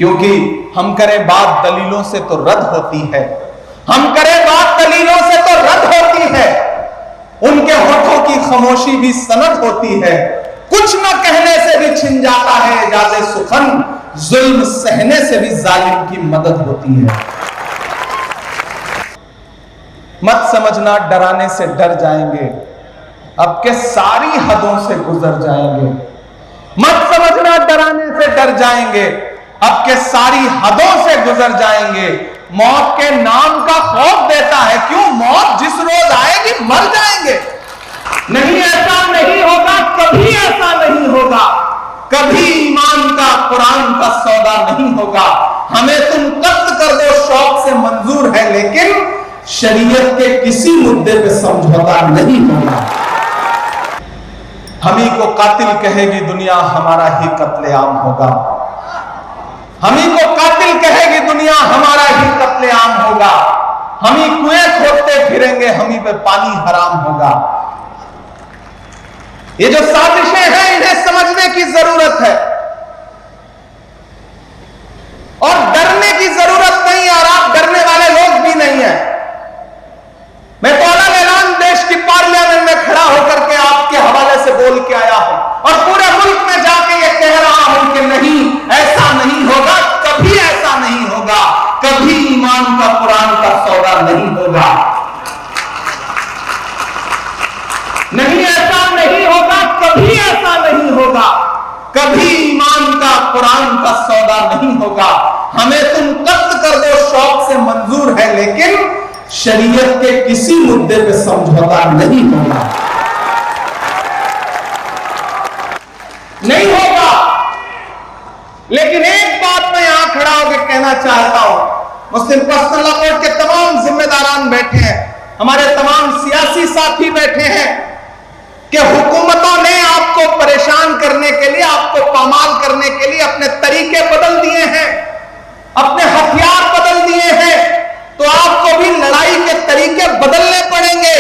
क्योंकि हम करें बात दलीलों से तो रद्द होती है, हम करें बात दलीलों से तो रद्द होती है, उनके होठों की खामोशी भी सनद होती है, कुछ न कहने से भी छिन जाता है एजाज़े सुखन, जुल्म सहने से भी जालिम की मदद होती है। मत समझना डराने से डर जाएंगे, अब के सारी हदों से गुजर जाएंगे। मत समझना डराने से डर जाएंगे, अब के सारी हदों से गुजर जाएंगे। मौत के नाम का खौफ देता है, क्यों? मौत जिस रोज आएगी मर जाएंगे। नहीं, ऐसा नहीं होगा, कभी ऐसा नहीं होगा, कभी ईमान का कुरान का सौदा नहीं होगा। हमें तुम कत्ल कर दो शौक से मंजूर है, लेकिन शरीयत के किसी मुद्दे पे समझौता नहीं होगा। हम ही को कातिल कहेगी दुनिया, हमारा ही कत्लेआम होगा। हम ही को कातिल कहेगी दुनिया, हमारा ही कत्लेआम होगा। हम ही कुएं खोदते फिरेंगे, हम ही पे पानी हराम होगा। ये जो साजिशें हैं, इन्हें समझने की जरूरत है और डरने की जरूरत नहीं है, और आप डरने वाले लोग भी नहीं है। मैं तो अलग ऐलान देश की पार्लियामेंट में खड़ा होकर के आपके हवाले से बोल के आया हूं और पूरे मुल्क में जाके ये कह रहा हूं कि नहीं, ऐसा नहीं होगा, कभी ऐसा नहीं होगा, कभी ईमान का कुरान का सौदा नहीं होगा। नहीं, ऐसा नहीं होगा, कभी ऐसा नहीं होगा, कभी ईमान का कुरान का सौदा नहीं होगा। हमें तुम कत्ल कर दो शौक से मंजूर है, लेकिन शरीयत के किसी मुद्दे पे समझौता नहीं होगा, नहीं होगा। लेकिन एक बात मैं यहां खड़ा होकर कहना चाहता हूं, मुस्लिम पर्सनल लॉ कोर्ट के तमाम जिम्मेदारान बैठे हैं, हमारे तमाम सियासी साथी बैठे हैं, कि हुकूमतों ने आपको परेशान करने के लिए, आपको पामाल करने के लिए अपने तरीके बदल दिए हैं, अपने हथियार बदल दिए हैं, तो आपको भी लड़ाई के तरीके बदलने पड़ेंगे।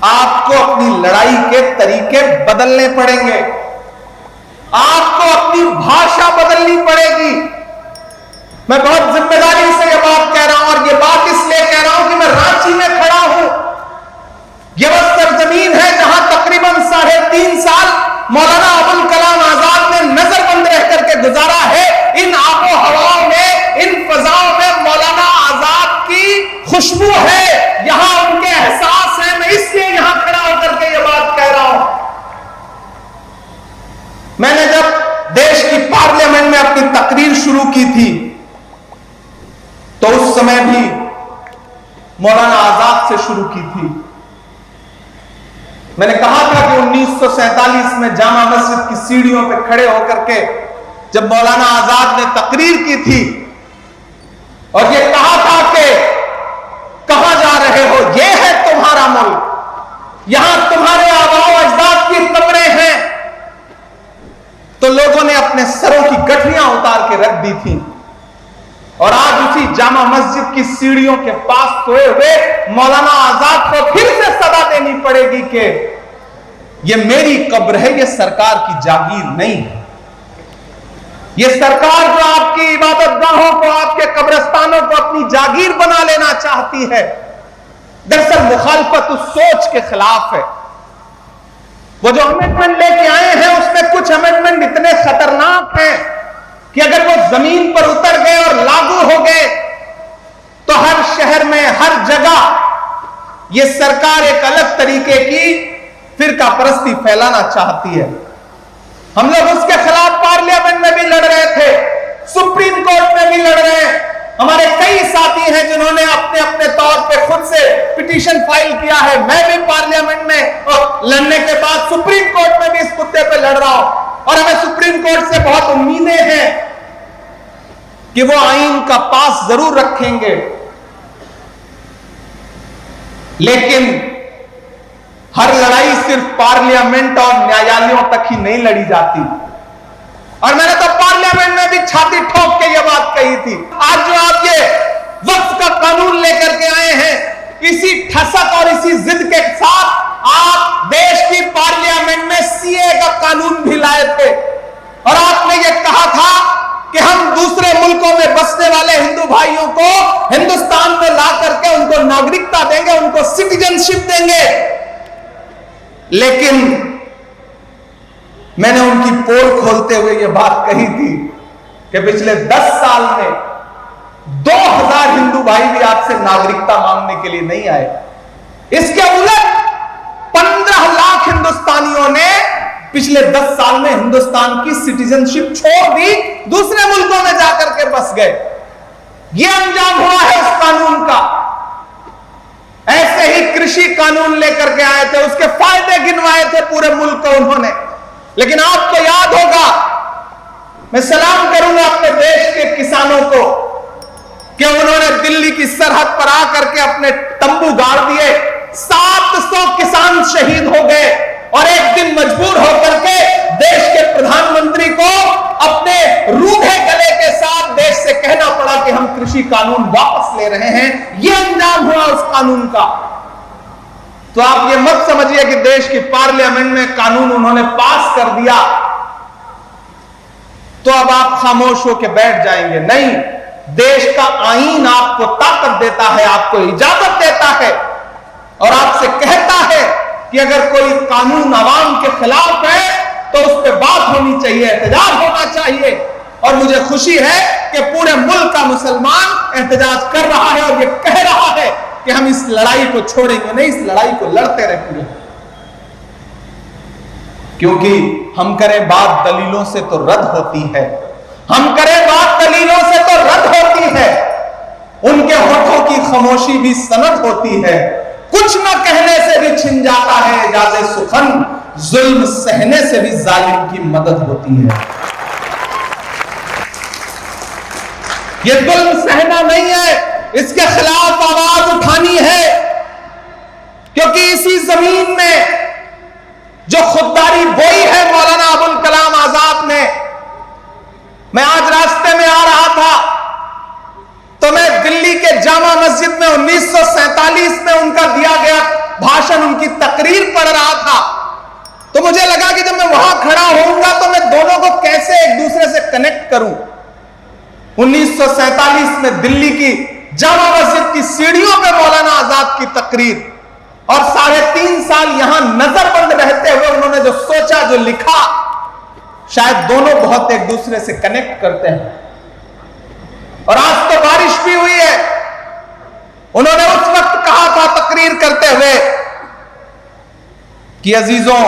आपको अपनी लड़ाई के तरीके बदलने पड़ेंगे, आपको अपनी भाषा बदलनी पड़ेगी। मैं बहुत जिम्मेदारी से यह बात कह रहा हूं, और यह बात इसलिए कह रहा हूं कि मैं रांची में खड़ा हूं। यह वह सरजमीन है जहां तकरीबन 3.5 साल मौलाना अबुल कलाम आजाद ने नजरबंद रह करके गुजारा है। इन आबो हवाओं में, इन फजाओं में मौलाना आजाद की खुशबू है, यहां उनके एहसास है। मैं इसलिए यहां खड़ा होकर के यह बात कह रहा हूं। मैंने जब देश की पार्लियामेंट में अपनी तकरीर शुरू की थी, तो उस समय भी मौलाना आजाद से शुरू की थी। मैंने कहा था कि 1947 में जामा मस्जिद की सीढ़ियों पर खड़े होकर के जब मौलाना आजाद ने तकरीर की थी और यह कहा था कि कहां जा रहे हो, यह है तुम्हारा मुल्क, यहां तुम्हारे आबाओ अजदाद की कब्रें हैं, तो लोगों ने अपने सरों की गठरियां उतार के रख दी थी। और आज उसी जामा मस्जिद की सीढ़ियों के पास सोए हुए मौलाना आजाद को फिर से सदा देनी पड़ेगी कि यह मेरी कब्र है, यह सरकार की जागीर नहीं है। यह सरकार जो आपकी इबादत गाहों को, आपके कब्रिस्तानों को अपनी जागीर बना लेना चाहती है, दरअसल मुखालफत उस सोच के खिलाफ है। वो जो अमेंडमेंट लेके आए हैं, उसमें कुछ अमेंडमेंट इतने खतरनाक हैं कि अगर वो जमीन पर उतर गए और लागू हो गए, तो हर शहर में, हर जगह ये सरकार एक अलग तरीके की फिरका परस्ती फैलाना चाहती है। हम लोग उसके खिलाफ पार्लियामेंट में भी लड़ रहे थे, सुप्रीम कोर्ट में भी लड़ रहे हैं। हमारे कई साथी हैं जिन्होंने अपने अपने तौर पे खुद से पिटीशन फाइल किया है। मैं भी पार्लियामेंट में और लड़ने के बाद सुप्रीम कोर्ट में भी इस मुद्दे पे लड़ रहा हूं, और हमें सुप्रीम कोर्ट से बहुत उम्मीदें हैं कि वो आईन का पास जरूर रखेंगे, लेकिन हर लड़ाई सिर्फ पार्लियामेंट और न्यायालयों तक ही नहीं लड़ी जाती। और मैंने तो पार्लियामेंट में भी छाती ठोक के यह बात कही थी। आज जो आप ये वक्फ का कानून लेकर के आए हैं, इसी ठसक और इसी जिद के साथ आप देश की पार्लियामेंट में सीए का कानून भी लाए थे, और आपने ये भाइयों को हिंदुस्तान में ला करके उनको नागरिकता देंगे, उनको सिटीजनशिप देंगे। लेकिन मैंने उनकी पोल खोलते हुए यह बात कही थी कि पिछले 10 साल में 2000 हिंदू भाई भी आपसे नागरिकता मांगने के लिए नहीं आए। इसके उलट 15 लाख हिंदुस्तानियों ने पिछले 10 साल में हिंदुस्तान की सिटीजनशिप छोड़ दी, दूसरे मुल्कों में जाकर के बस गए। यह अंजाम हुआ है उस कानून का। ऐसे ही कृषि कानून लेकर के आए थे, उसके फायदे गिनवाए थे पूरे मुल्क को उन्होंने। लेकिन आपको याद होगा, मैं सलाम करूंगा अपने देश के किसानों को कि उन्होंने दिल्ली की सरहद पर आकर के अपने तंबू गाड़ दिए। 700 किसान शहीद हो गए और एक दिन मजबूर होकर के देश के प्रधानमंत्री को अपने रूधे गले के साथ देश से कहना पड़ा कि हम कृषि कानून वापस ले रहे हैं। यह अंजाम हुआ उस कानून का। तो आप ये मत समझिए कि देश की पार्लियामेंट में कानून उन्होंने पास कर दिया तो अब आप खामोश होकर बैठ जाएंगे। नहीं, देश का आईन आपको ताकत देता है, आपको इजाजत देता है और आपसे कहता है कि अगर कोई कानून आवाम के खिलाफ है तो उस पर बात होनी चाहिए, एहतजाज होना चाहिए। और मुझे खुशी है कि पूरे मुल्क का मुसलमान एहतजाज कर रहा है और ये कह रहा है कि हम इस लड़ाई को छोड़ेंगे नहीं, इस लड़ाई को लड़ते रहेंगे। क्योंकि हम करें बात दलीलों से तो रद्द होती है, हम करें बात दलीलों से तो रद्द होती है। उनके होठों की खामोशी भी सनद होती है। कुछ न कहने से भी छिन जाता है इजाज़े सुखन, जुल्म सहने से भी जालिम की मदद होती है। यह जुल्म सहना नहीं है, इसके खिलाफ आवाज उठानी है। क्योंकि इसी जमीन में जो खुददारी बोई है मौलाना अबुल कलाम आजाद ने। मैं आज रास्ते में आ रहा था तो मैं दिल्ली के जामा मस्जिद में 1947 में उनका दिया गया भाषण, उनकी तकरीर पढ़ रहा था। तो मुझे लगा कि जब मैं वहां खड़ा होऊंगा तो मैं दोनों को कैसे एक दूसरे से कनेक्ट करूं। 1947 में दिल्ली की जामा मस्जिद की सीढ़ियों पे मौलाना आजाद की तकरीर, और 3.5 साल यहां नजरबंद रहते हुए उन्होंने जो सोचा, जो लिखा, शायद दोनों बहुत एक दूसरे से कनेक्ट करते हैं। और आज तो बारिश भी हुई है। उन्होंने उस वक्त कहा था तकरीर करते हुए कि अजीजों,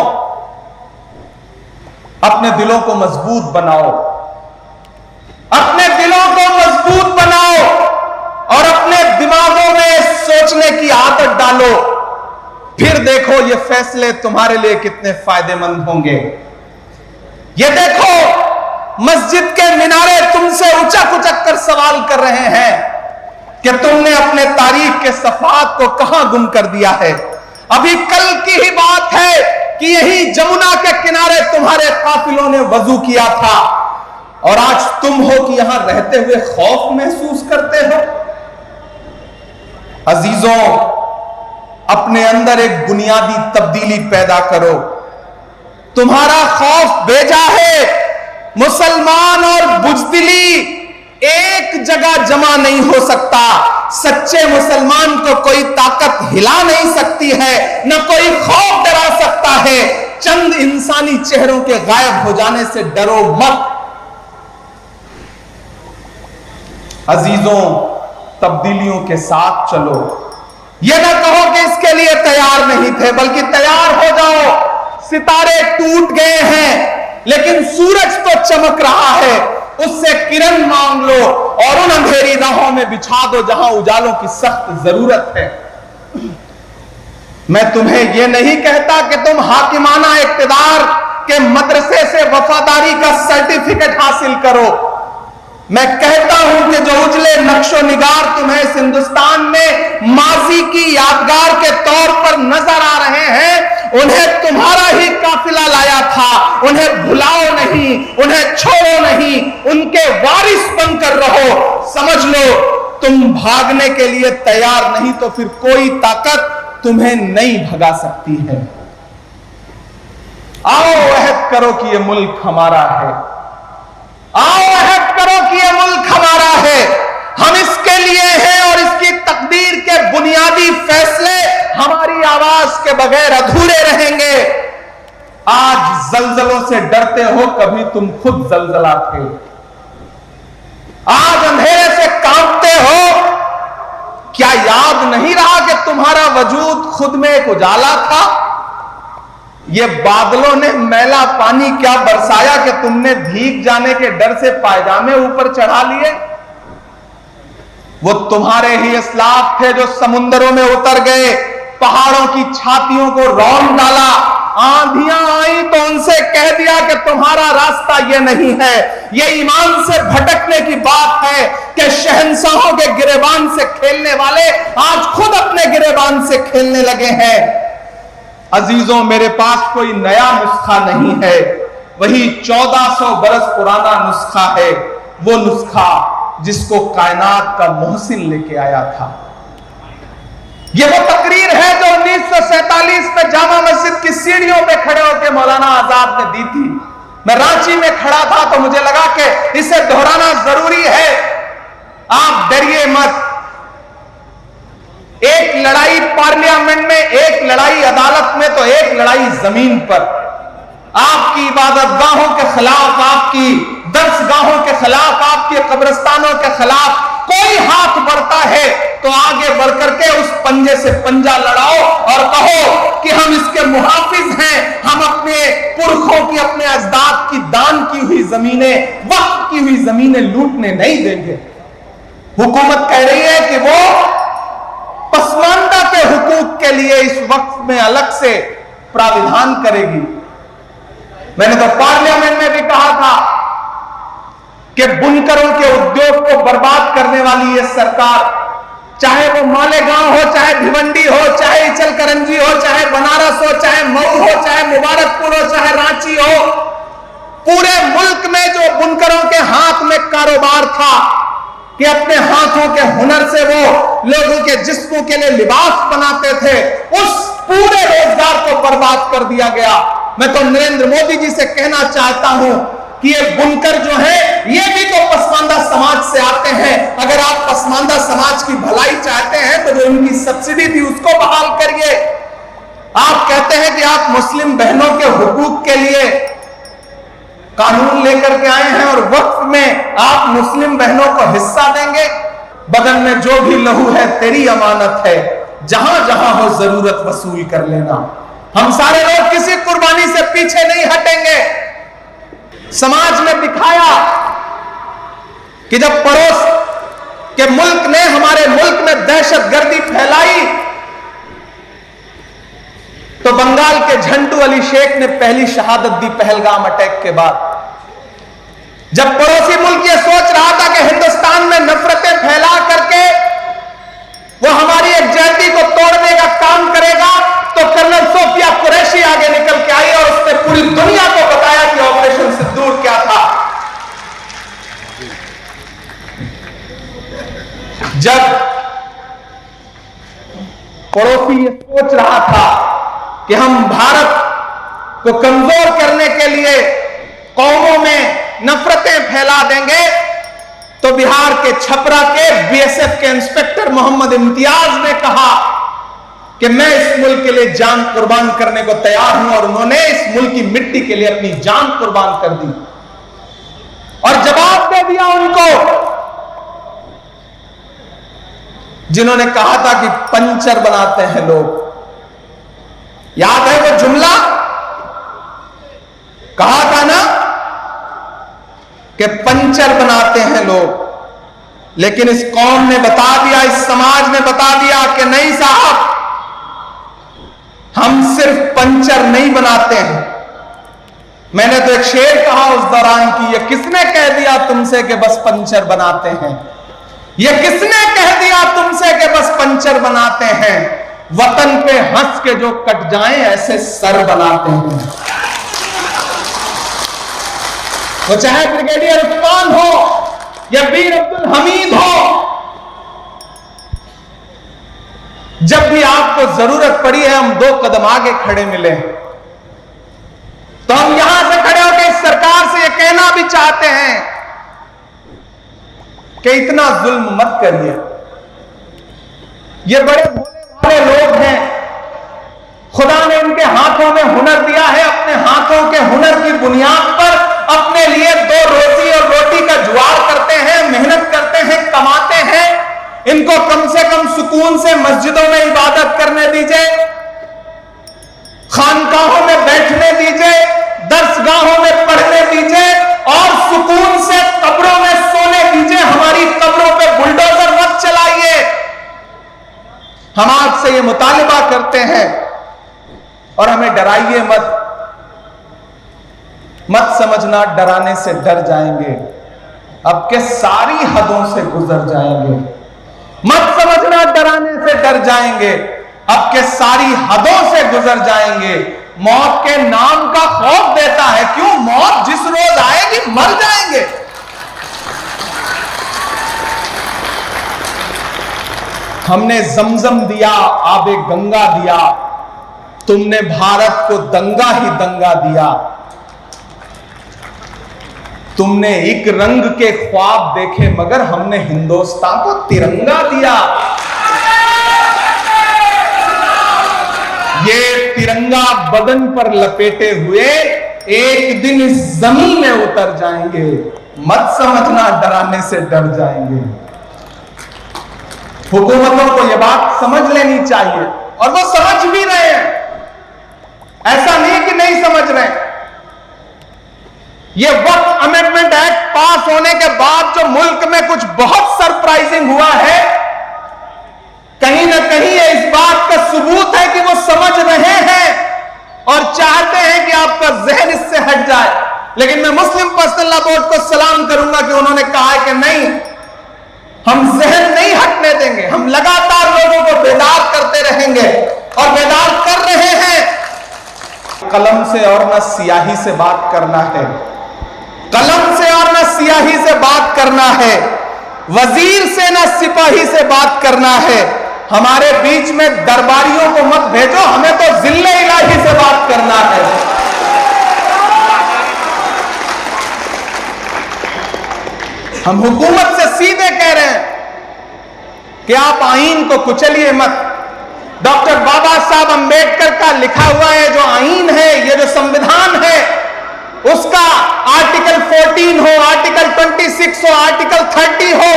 अपने दिलों को मजबूत बनाओ, अपने दिलों को मजबूत बनाओ और अपने दिमागों में सोचने की आदत डालो। फिर देखो ये फैसले तुम्हारे लिए कितने फायदेमंद होंगे। ये देखो, मस्जिद के मिनारे तुमसे उचक उचक कर सवाल कर रहे हैं कि तुमने अपने तारीख के सफात को कहां गुम कर दिया है। अभी कल की ही बात है कि यही जमुना के किनारे तुम्हारे काफिलों ने वजू किया था और आज तुम हो कि यहां रहते हुए खौफ महसूस करते हो। अजीजों, अपने अंदर एक बुनियादी तब्दीली पैदा करो। तुम्हारा खौफ बेजा है। मुसलमान और बुजदिली एक जगह जमा नहीं हो सकता। सच्चे मुसलमान को कोई ताकत हिला नहीं सकती है, न कोई खौफ डरा सकता है। चंद इंसानी चेहरों के गायब हो जाने से डरो मत। अजीजों, तब्दीलियों के साथ चलो। यह ना कहो कि इसके लिए तैयार नहीं थे, बल्कि तैयार हो जाओ। सितारे टूट गए हैं लेकिन सूरज तो चमक रहा है, उससे किरण मांग लो और उन अंधेरी राहों में बिछा दो जहां उजालों की सख्त जरूरत है। मैं तुम्हें यह नहीं कहता कि तुम हाकिमाना इक्तिदार के मदरसे से वफादारी का सर्टिफिकेट हासिल करो। मैं कहता हूं कि जो उजले नक्शो निगार तुम्हें इस हिंदुस्तान में माजी की यादगार के तौर पर नजर आ रहे हैं, उन्हें तुम्हारा ही काफिला लाया था। उन्हें भुलाओ नहीं, उन्हें छोड़ो नहीं, उनके वारिस बनकर रहो। समझ लो, तुम भागने के लिए तैयार नहीं तो फिर कोई ताकत तुम्हें नहीं भगा सकती है। आओ अहद करो कि यह मुल्क हमारा है। आओ अहद करो कि यह मुल्क हमारा है। हम इसके लिए हैं और इसकी तकदीर के बुनियादी फैसले हमारी आवाज के बगैर अधूरे रहेंगे। आज जलजलों से डरते हो, कभी तुम खुद जलजला थे। आज अंधेरे से कांपते हो, क्या याद नहीं रहा कि तुम्हारा वजूद खुद में एक उजाला था? ये बादलों ने मैला पानी क्या बरसाया कि तुमने भीग जाने के डर से पायजामे ऊपर चढ़ा लिए? वो तुम्हारे ही इस्लाफ थे जो समुद्रों में उतर गए, पहाड़ों की छातियों को रौंद डाला, आंधियां आई तो उनसे कह दिया कि तुम्हारा रास्ता यह नहीं है। यह ईमान से भटकने की बात है कि शहंशाहों के गिरेबान से खेलने वाले आज खुद अपने गिरेबान से खेलने लगे हैं। अजीजों, मेरे पास कोई नया नुस्खा नहीं है, वही 1400 बरस पुराना नुस्खा है, वो नुस्खा जिसको कायनात का मोहसिन लेके आया था। ये वो तकरीर है जो 1947 में जामा मस्जिद की सीढ़ियों पे खड़े होकर मौलाना आजाद ने दी थी। मैं रांची में खड़ा था तो मुझे लगा कि इसे दोहराना जरूरी है। आप डरिए मत। एक लड़ाई पार्लियामेंट में, एक लड़ाई अदालत में, तो एक लड़ाई जमीन पर। आपकी इबादतगाहों के खिलाफ, आपकी दर्सगाहों के खिलाफ, आपके कब्रिस्तानों के खिलाफ कोई हाथ बढ़ता है तो आगे बढ़कर के उस पंजे से पंजा लड़ाओ और कहो कि हम इसके मुहाफिज हैं। हम अपने पुरखों की, अपने अजदाद की दान की हुई जमीनें, वक्त की हुई जमीनें लूटने नहीं देंगे। हुकूमत कह रही है कि वो पसमानदा के हुकूक के लिए इस वक्त में अलग से प्राविधान करेगी। मैंने तो पार्लियामेंट में भी कहा था कि बुनकरों के उद्योग को बर्बाद करने वाली ये सरकार, चाहे वो मालेगांव हो, चाहे भिवंडी हो, चाहे इचलकरंजी हो, चाहे बनारस हो, चाहे मऊ हो, चाहे मुबारकपुर हो, चाहे रांची हो, पूरे मुल्क में जो बुनकरों के हाथ में कारोबार था कि अपने हाथों के हुनर से वो लोगों के जिस्मों के लिए लिबास बनाते थे, उस पूरे रोजगार को बर्बाद कर दिया गया। मैं तो नरेंद्र मोदी जी से कहना चाहता हूं कि ये बुनकर जो है ये भी तो पसमानदा समाज से आते हैं। अगर आप पसमानदा समाज की भलाई चाहते हैं तो जो इनकी सब्सिडी थी उसको बहाल करिए। आप कहते हैं कि आप मुस्लिम बहनों के हुकूक के लिए कानून लेकर के आए हैं और वक्फ में आप मुस्लिम बहनों को हिस्सा देंगे। बदन में जो भी लहू है तेरी अमानत है, जहां जहां हो जरूरत वसूल कर लेना। हम सारे लोग किसी कुर्बानी से पीछे नहीं हटेंगे। समाज ने दिखाया कि जब पड़ोस के मुल्क ने हमारे मुल्क में दहशतगर्दी फैलाई तो बंगाल के झंटू अली शेख ने पहली शहादत दी पहलगाम अटैक के बाद। जब पड़ोसी मुल्क ये सोच रहा था कि हिंदुस्तान में नफरतें फैला करके वो हमारी एकजुटता को तोड़ने का काम करेगा, तो कर्नल सोफिया कुरैशी आगे निकल के आई और उसने पूरी दुनिया को बताया कि ऑपरेशन सिंदूर क्या था। जब पड़ोसी ये सोच रहा था कि हम भारत को कमजोर करने के लिए कौमों में नफरतें फैला देंगे, तो बिहार के छपरा के बीएसएफ के इंस्पेक्टर मोहम्मद इम्तियाज ने कहा कि मैं इस मुल्क के लिए जान कुर्बान करने को तैयार हूं, और उन्होंने इस मुल्क की मिट्टी के लिए अपनी जान कुर्बान कर दी और जवाब दे दिया उनको जिन्होंने कहा था कि पंचर बनाते हैं लोग। याद है वो जुमला? कहा था ना कि पंचर बनाते हैं लोग। लेकिन इस कौम ने बता दिया, इस समाज ने बता दिया कि नहीं साहब, हम सिर्फ पंचर नहीं बनाते हैं। मैंने तो एक शेर कहा उस दौरान कि ये किसने कह दिया तुमसे कि बस पंचर बनाते हैं? ये किसने कह दिया तुमसे कि बस पंचर बनाते हैं? वतन पे हंस के जो कट जाएं ऐसे सर बनाते हैं। वो चाहे ब्रिगेडियर उस्मान हो या वीर अब्दुल हमीद हो, जब भी आपको जरूरत पड़ी है हम 2 कदम आगे खड़े मिले, तो हम यहां से खड़े होकर इस सरकार से ये कहना भी चाहते हैं कि इतना जुल्म मत करिए। ये बड़े भोले भाले लोग हैं, खुदा ने इनके हाथों में हुनर दिया है, अपने हाथों के हुनर की बुनियाद पर अपने लिए दो रोजी और रोटी का जुगाड़ करते हैं, मेहनत करते हैं, कमाते हैं। इनको कम से कम सुकून से मस्जिदों में इबादत करने दीजिए, खानकाहों में बैठने दीजिए, दर्सगाहों में पढ़ने दीजिए और सुकून से कब्रों में सोने दीजिए। हमारी कब्रों पे बुलडोजर मत चलाइए। हम आपसे ये मुतालिबा करते हैं और हमें डराइए मत। मत समझना डराने से डर जाएंगे, अब के सारी हदों से गुजर जाएंगे। मत समझना डराने से डर जाएंगे, अब के सारी हदों से गुजर जाएंगे। मौत के नाम का खौफ देता है, क्यों? मौत जिस रोज आएगी मर जाएंगे। हमने जमजम दिया, आबे गंगा दिया, तुमने भारत को दंगा ही दंगा दिया। तुमने एक रंग के ख्वाब देखे मगर हमने हिंदुस्तान को तिरंगा दिया। ये तिरंगा बदन पर लपेटे हुए एक दिन इस जमीन में उतर जाएंगे। मत समझना डराने से डर जाएंगे। हुकूमतों को यह बात समझ लेनी चाहिए और वो समझ भी रहे हैं, ऐसा नहीं कि नहीं समझ रहे। ये वक्त अमेंडमेंट एक्ट पास होने के बाद जो मुल्क में कुछ बहुत सरप्राइजिंग हुआ है, कहीं ना कहीं ये इस बात का सबूत है कि वो समझ रहे हैं और चाहते हैं कि आपका जहन इससे हट जाए। लेकिन मैं मुस्लिम पर्सनल लॉ बोर्ड को सलाम करूंगा कि उन्होंने कहा है कि नहीं, हम जहन नहीं हटने देंगे, हम लगातार लोगों को बेदार करते रहेंगे और बेदार कर रहे हैं। कलम से और न स्याही से बात करना है, कलम से और न स्याही से बात करना है, वजीर से न सिपाही से बात करना है। हमारे बीच में दरबारियों को मत भेजो, हमें तो जिल्ले इलाही से बात करना है। हम हुकूमत से सीधे कह रहे हैं कि आप आईन को कुचलिए मत। डॉक्टर बाबा साहब अंबेडकर का लिखा हुआ है जो आईन है, ये जो संविधान है, उसका आर्टिकल 14 हो, आर्टिकल 26 हो, आर्टिकल 30 हो,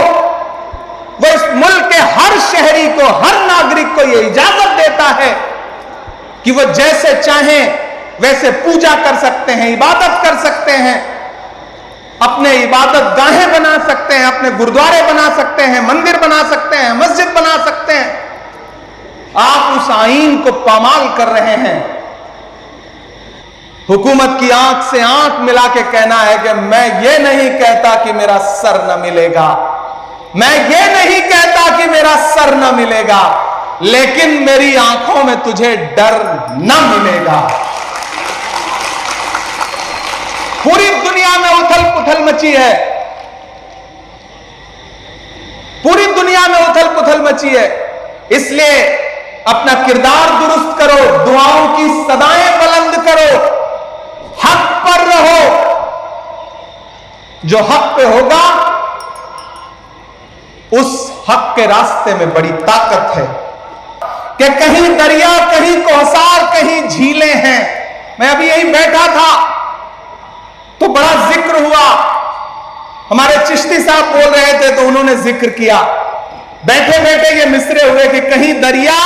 वो इस मुल्क के हर शहरी को, हर नागरिक को यह इजाजत देता है कि वो जैसे चाहें वैसे पूजा कर सकते हैं, इबादत कर सकते हैं, अपने इबादत गाहें बना सकते हैं, अपने गुरुद्वारे बना सकते हैं, मंदिर बना सकते हैं, मस्जिद बना सकते हैं। आप उस आईन को पामाल कर रहे हैं। हुकूमत की आंख से आंख मिला के कहना है कि मैं ये नहीं कहता कि मेरा सर न मिलेगा, मैं ये नहीं कहता कि मेरा सर न मिलेगा, लेकिन मेरी आंखों में तुझे डर न मिलेगा। पूरी दुनिया में उथल पुथल मची है, पूरी दुनिया में उथल पुथल मची है। इसलिए अपना किरदार दुरुस्त करो, दुआओं की सदाएं बुलंद करो, हक पर रहो। जो हक पे होगा उस हक के रास्ते में बड़ी ताकत है कि कहीं दरिया, कहीं कोहसार, कहीं झीलें हैं। मैं अभी यहीं बैठा था तो बड़ा जिक्र हुआ, हमारे चिश्ती साहब बोल रहे थे तो उन्होंने जिक्र किया। बैठे बैठे ये मिसरे हुए कि कहीं दरिया,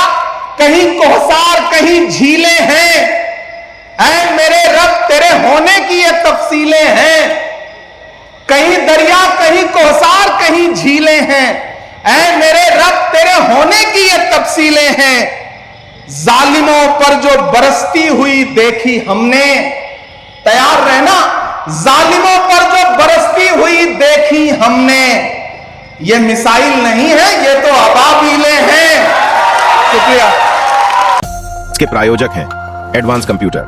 कहीं कोहसार, कहीं झीलें हैं। ऐ मेरे रब तेरे होने की ये तफसीलें हैं। कहीं दरिया, कहीं कोहसार, कहीं झीलें हैं। ऐ मेरे रब तेरे होने की ये तफसीलें हैं। जालिमों पर जो बरसती हुई देखी हमने, तैयार रहना, जालिमों पर जो बरसती हुई देखी हमने, ये मिसाइल नहीं है, ये तो अबाबीलें हैं। शुक्रिया। इसके प्रायोजक हैं एडवांस कंप्यूटर,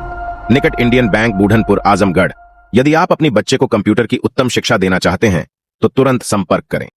निकट इंडियन बैंक, बूढ़नपुर, आजमगढ़। यदि आप अपनी बच्चे को कंप्यूटर की उत्तम शिक्षा देना चाहते हैं तो तुरंत संपर्क करें।